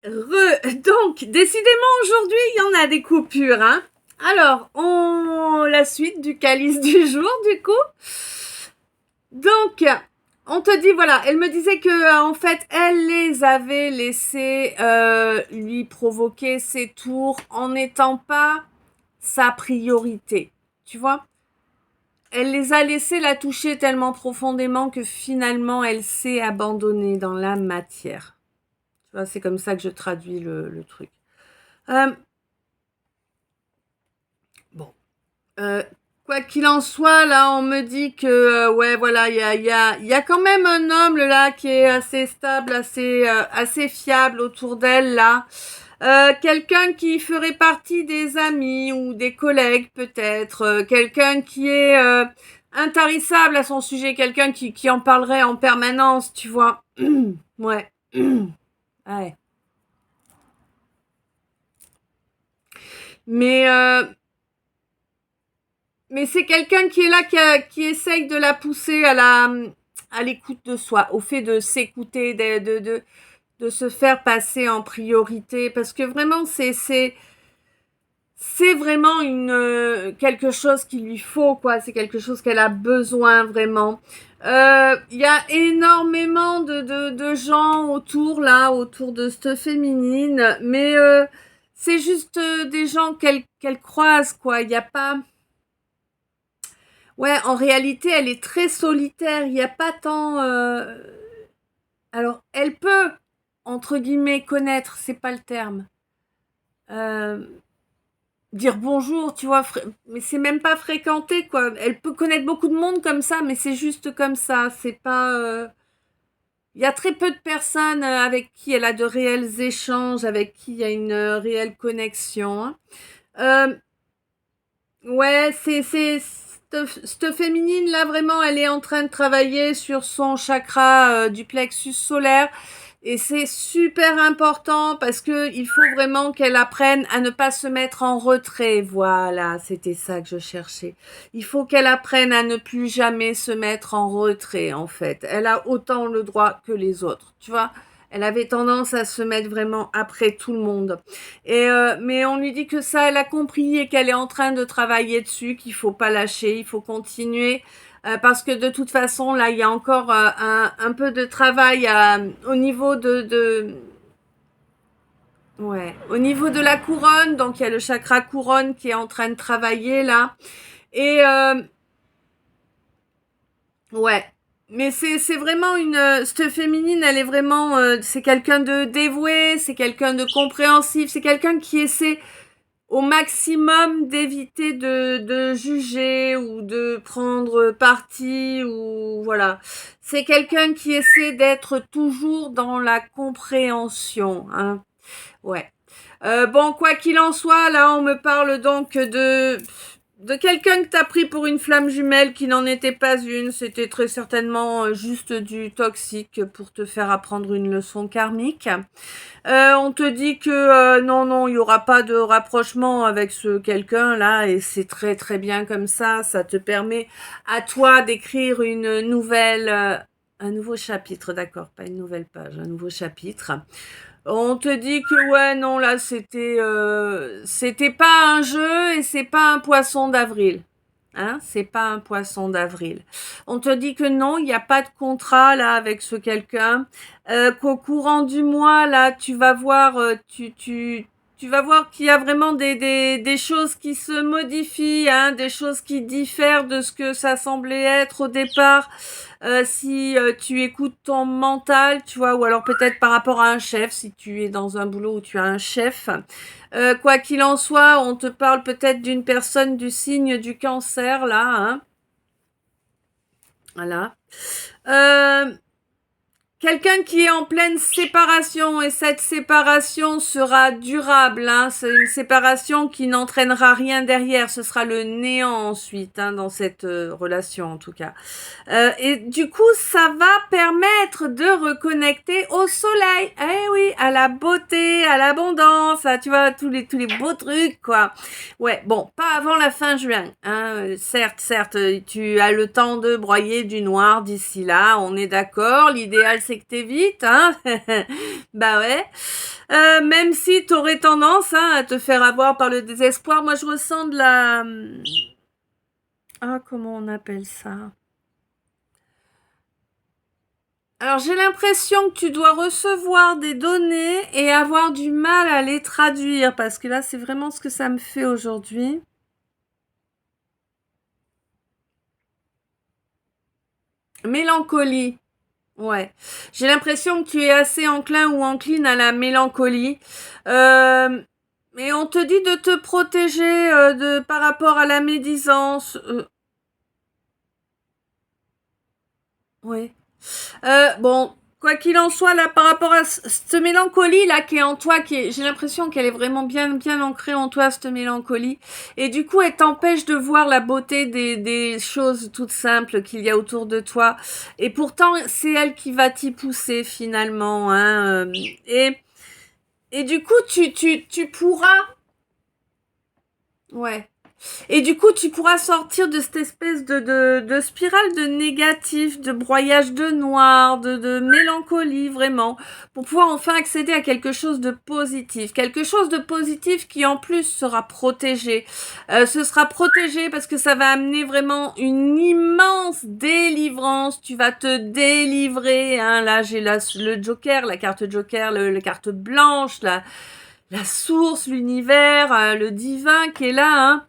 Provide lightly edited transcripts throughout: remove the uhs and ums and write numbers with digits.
Donc, décidément, aujourd'hui, il y en a des coupures, hein. Alors, la suite du calice du jour, du coup. Donc, on te dit, voilà, elle me disait que, en fait, elle les avait laissés lui provoquer ses tours en n'étant pas sa priorité, tu vois. Elle les a laissés la toucher tellement profondément que finalement, elle s'est abandonnée dans la matière. Tu vois, c'est comme ça que je traduis le truc. Euh, bon. Euh, Quoi qu'il en soit, là, on me dit que, ouais, voilà, il y a quand même un homme, là, qui est assez stable, assez fiable autour d'elle, là. Quelqu'un qui ferait partie des amis ou des collègues, peut-être. Quelqu'un qui est intarissable à son sujet. Quelqu'un qui en parlerait en permanence, tu vois. Ouais. Ouais. Mais... Mais c'est quelqu'un qui est là, qui essaye de la pousser à l'écoute de soi, au fait de s'écouter, de se faire passer en priorité, parce que vraiment, c'est vraiment quelque chose qu'il lui faut, quoi. C'est quelque chose qu'elle a besoin, vraiment. Il y a énormément de gens autour de cette féminine, mais c'est juste des gens qu'elle croise, quoi. Il n'y a pas... Ouais, en réalité, elle est très solitaire. Il n'y a pas tant. Alors, elle peut, entre guillemets, connaître, c'est pas le terme. Euh, Dire bonjour, tu vois, mais c'est même pas fréquenter, quoi. Elle peut connaître beaucoup de monde comme ça, mais c'est juste comme ça. C'est pas. Il y a très peu de personnes avec qui elle a de réels échanges, avec qui il y a une réelle connexion, hein. Euh, Ouais, cette féminine là vraiment, elle est en train de travailler sur son chakra du plexus solaire et c'est super important parce que il faut vraiment qu'elle apprenne à ne pas se mettre en retrait. Voilà, c'était ça que je cherchais. Il faut qu'elle apprenne à ne plus jamais se mettre en retrait en fait. Elle a autant le droit que les autres, tu vois. Elle avait tendance à se mettre vraiment après tout le monde. Mais on lui dit que ça, elle a compris et qu'elle est en train de travailler dessus, qu'il faut pas lâcher, il faut continuer. Parce que de toute façon, là, il y a encore un peu de travail au niveau ouais, au niveau de la couronne. Donc, il y a le chakra couronne qui est en train de travailler là. Et ouais. Mais c'est vraiment cette féminine, elle est vraiment, c'est quelqu'un de dévoué, c'est quelqu'un de compréhensif, c'est quelqu'un qui essaie au maximum d'éviter de juger ou de prendre parti ou voilà. C'est quelqu'un qui essaie d'être toujours dans la compréhension, hein. Ouais. Bon, quoi qu'il en soit, là, on me parle donc de quelqu'un que t'as pris pour une flamme jumelle qui n'en était pas une. C'était très certainement juste du toxique pour te faire apprendre une leçon karmique. On te dit que non, il y aura pas de rapprochement avec ce quelqu'un-là et c'est très très bien comme ça. Ça te permet à toi d'écrire une nouvelle, un nouveau chapitre, d'accord, pas une nouvelle page, un nouveau chapitre. On te dit que ouais, non, là c'était pas un jeu et c'est pas un poisson d'avril. Hein, c'est pas un poisson d'avril. On te dit que non, il n'y a pas de contrat là avec ce quelqu'un. Qu'au courant du mois là, tu vas voir, tu vas voir qu'il y a vraiment des choses qui se modifient, hein, des choses qui diffèrent de ce que ça semblait être au départ. Si tu écoutes ton mental, tu vois, ou alors peut-être par rapport à un chef, si tu es dans un boulot où tu as un chef. Quoi qu'il en soit, on te parle peut-être d'une personne du signe du cancer, là, hein. Voilà. Euh, Quelqu'un qui est en pleine séparation et cette séparation sera durable, hein. C'est une séparation qui n'entraînera rien derrière. Ce sera le néant ensuite, hein, dans cette relation en tout cas. Et du coup, ça va permettre de reconnecter au soleil. Eh oui, à la beauté, à l'abondance, tu vois, tous les beaux trucs, quoi. Ouais, bon, pas avant la fin juin, hein. Certes, tu as le temps de broyer du noir d'ici là, on est d'accord. L'idéal, c'est et que t'évites, hein. Bah ouais. Même si t'aurais tendance à te faire avoir par le désespoir, moi je ressens de la... Ah, comment on appelle ça? Alors j'ai l'impression que tu dois recevoir des données et avoir du mal à les traduire, parce que là c'est vraiment ce que ça me fait aujourd'hui. Mélancolie. Ouais. J'ai l'impression que tu es assez enclin ou encline à la mélancolie. Euh, et on te dit de te protéger par rapport à la médisance. Ouais. Bon, quoi qu'il en soit, là, par rapport à cette mélancolie là qui est en toi, j'ai l'impression qu'elle est vraiment bien, bien ancrée en toi, cette mélancolie. Et du coup, elle t'empêche de voir la beauté des choses toutes simples qu'il y a autour de toi. Et pourtant, c'est elle qui va t'y pousser finalement, hein. Et du coup, tu pourras, ouais. Et du coup, tu pourras sortir de cette espèce de spirale de négatif, de broyage de noir, de mélancolie, vraiment, pour pouvoir enfin accéder à quelque chose de positif. Quelque chose de positif qui, en plus, sera protégé. Ce sera protégé parce que ça va amener vraiment une immense délivrance. Tu vas te délivrer, hein. Là, j'ai le Joker, la carte Joker, la carte blanche, la source, l'univers, le divin qui est là, hein,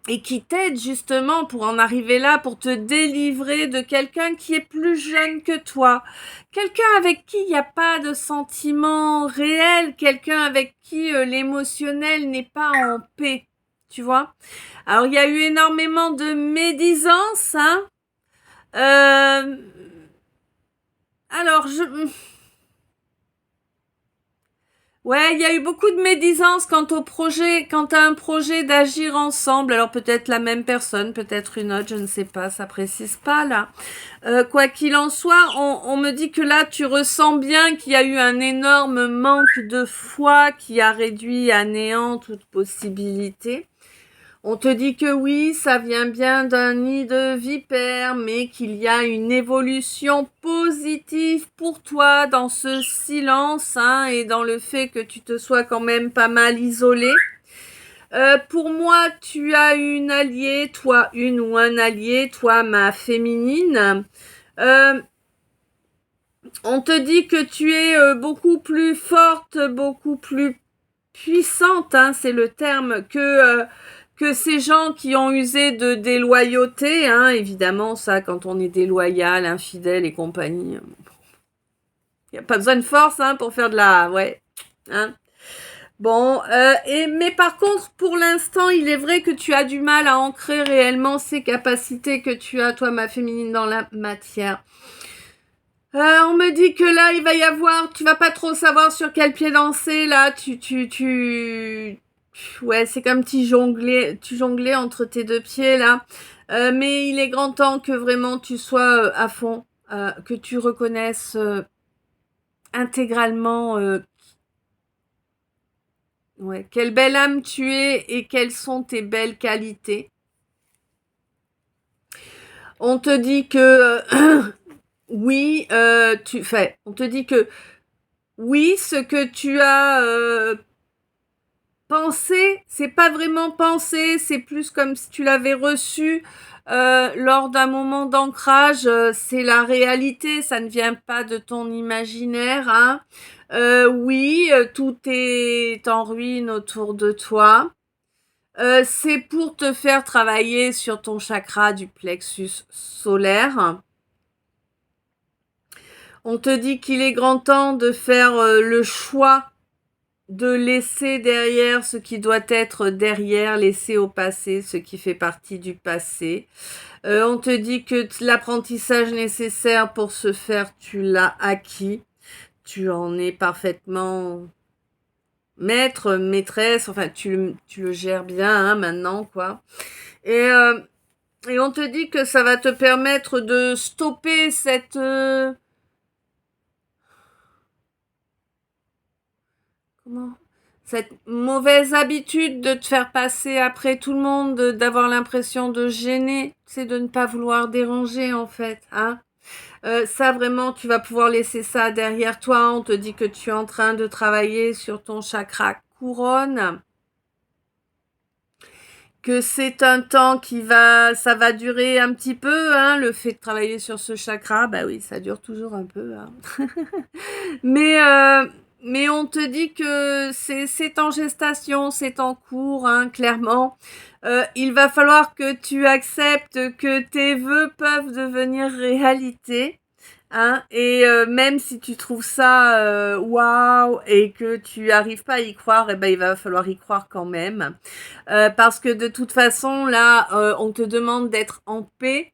et qui t'aide justement pour en arriver là, pour te délivrer de quelqu'un qui est plus jeune que toi, quelqu'un avec qui il n'y a pas de sentiment réel, quelqu'un avec qui l'émotionnel n'est pas en paix, tu vois. Alors il y a eu énormément de médisance, hein. Euh, alors Ouais, il y a eu beaucoup de médisance quant au projet, quant à un projet d'agir ensemble. Alors peut-être la même personne, peut-être une autre, je ne sais pas, ça précise pas là. Quoi qu'il en soit, on me dit que là tu ressens bien qu'il y a eu un énorme manque de foi qui a réduit à néant toute possibilité. On te dit que oui, ça vient bien d'un nid de vipères, mais qu'il y a une évolution positive pour toi dans ce silence, hein, et dans le fait que tu te sois quand même pas mal isolé. Pour moi, tu as une alliée, toi une ou un allié, toi ma féminine. Euh, on te dit que tu es beaucoup plus forte, beaucoup plus puissante, hein, c'est le terme, que ces gens qui ont usé de déloyauté, hein, évidemment, ça, quand on est déloyal, infidèle et compagnie, il n'y a pas besoin de force, hein, pour faire de la, ouais, hein. Bon, mais par contre, pour l'instant, il est vrai que tu as du mal à ancrer réellement ces capacités que tu as, toi, ma féminine, dans la matière. On me dit que là, il va y avoir, tu vas pas trop savoir sur quel pied danser, là, ouais, c'est comme tu jonglais entre tes deux pieds, là. Mais il est grand temps que vraiment tu sois à fond, que tu reconnaisses intégralement, ouais, quelle belle âme tu es et quelles sont tes belles qualités. On te dit que, oui, on te dit que, oui, ce que tu as pensé, c'est pas vraiment pensé, c'est plus comme si tu l'avais reçu lors d'un moment d'ancrage. C'est la réalité, ça ne vient pas de ton imaginaire, hein. Oui, tout est en ruine autour de toi. C'est pour te faire travailler sur ton chakra du plexus solaire. On te dit qu'il est grand temps de faire le choix de laisser derrière ce qui doit être derrière, laisser au passé ce qui fait partie du passé. On te dit que l'apprentissage nécessaire pour ce faire, tu l'as acquis. Tu en es parfaitement maître, maîtresse, enfin tu le gères bien, hein, maintenant, quoi. Et on te dit que ça va te permettre de stopper cette mauvaise habitude de te faire passer après tout le monde, d'avoir l'impression de gêner, c'est de ne pas vouloir déranger, en fait, hein. Ça, vraiment, tu vas pouvoir laisser ça derrière toi. On te dit que tu es en train de travailler sur ton chakra couronne. Que c'est un temps ça va durer un petit peu, hein, le fait de travailler sur ce chakra, bah oui, ça dure toujours un peu, hein. Mais, mais on te dit que c'est en gestation, c'est en cours, hein, clairement. Il va falloir que tu acceptes que tes vœux peuvent devenir réalité. Hein, et même si tu trouves ça waouh et que tu arrives pas à y croire, eh ben il va falloir y croire quand même. Parce que de toute façon, là, on te demande d'être en paix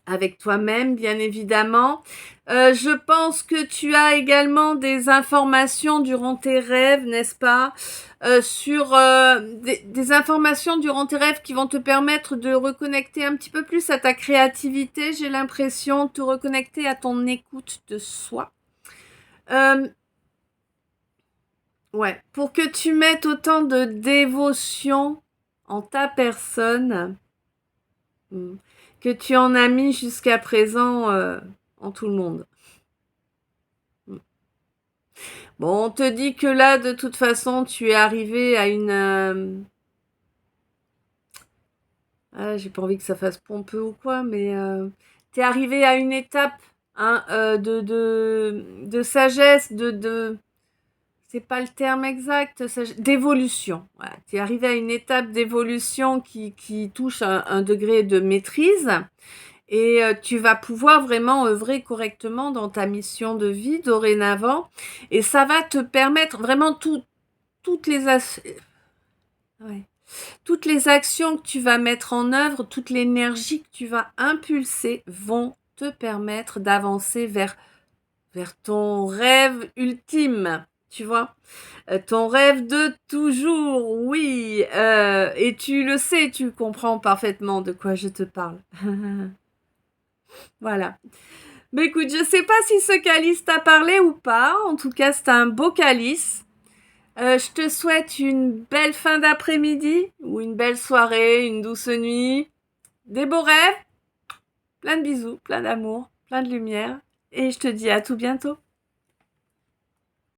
avec toi-même, bien évidemment. Je pense que tu as également des informations durant tes rêves, n'est-ce pas? Sur des informations durant tes rêves qui vont te permettre de reconnecter un petit peu plus à ta créativité, j'ai l'impression, de te reconnecter à ton écoute de soi. Ouais, pour que tu mettes autant de dévotion en ta personne que tu en as mis jusqu'à présent en tout le monde. Bon, on te dit que là, de toute façon, tu es arrivé à une... j'ai pas envie que ça fasse pompeux ou quoi, mais tu es arrivé à une étape hein, de sagesse, c'est pas le terme exact, d'évolution. Voilà. Tu es arrivé à une étape d'évolution qui touche un degré de maîtrise et tu vas pouvoir vraiment œuvrer correctement dans ta mission de vie dorénavant et ça va te permettre vraiment toutes les toutes les actions que tu vas mettre en œuvre, toute l'énergie que tu vas impulser vont te permettre d'avancer vers ton rêve ultime, tu vois. Ton rêve de toujours, oui. Et tu le sais, tu comprends parfaitement de quoi je te parle. Voilà. Mais écoute, je sais pas si ce calice t'a parlé ou pas. En tout cas, c'est un beau calice. Je te souhaite une belle fin d'après-midi ou une belle soirée, une douce nuit, des beaux rêves, plein de bisous, plein d'amour, plein de lumière. Et je te dis à tout bientôt.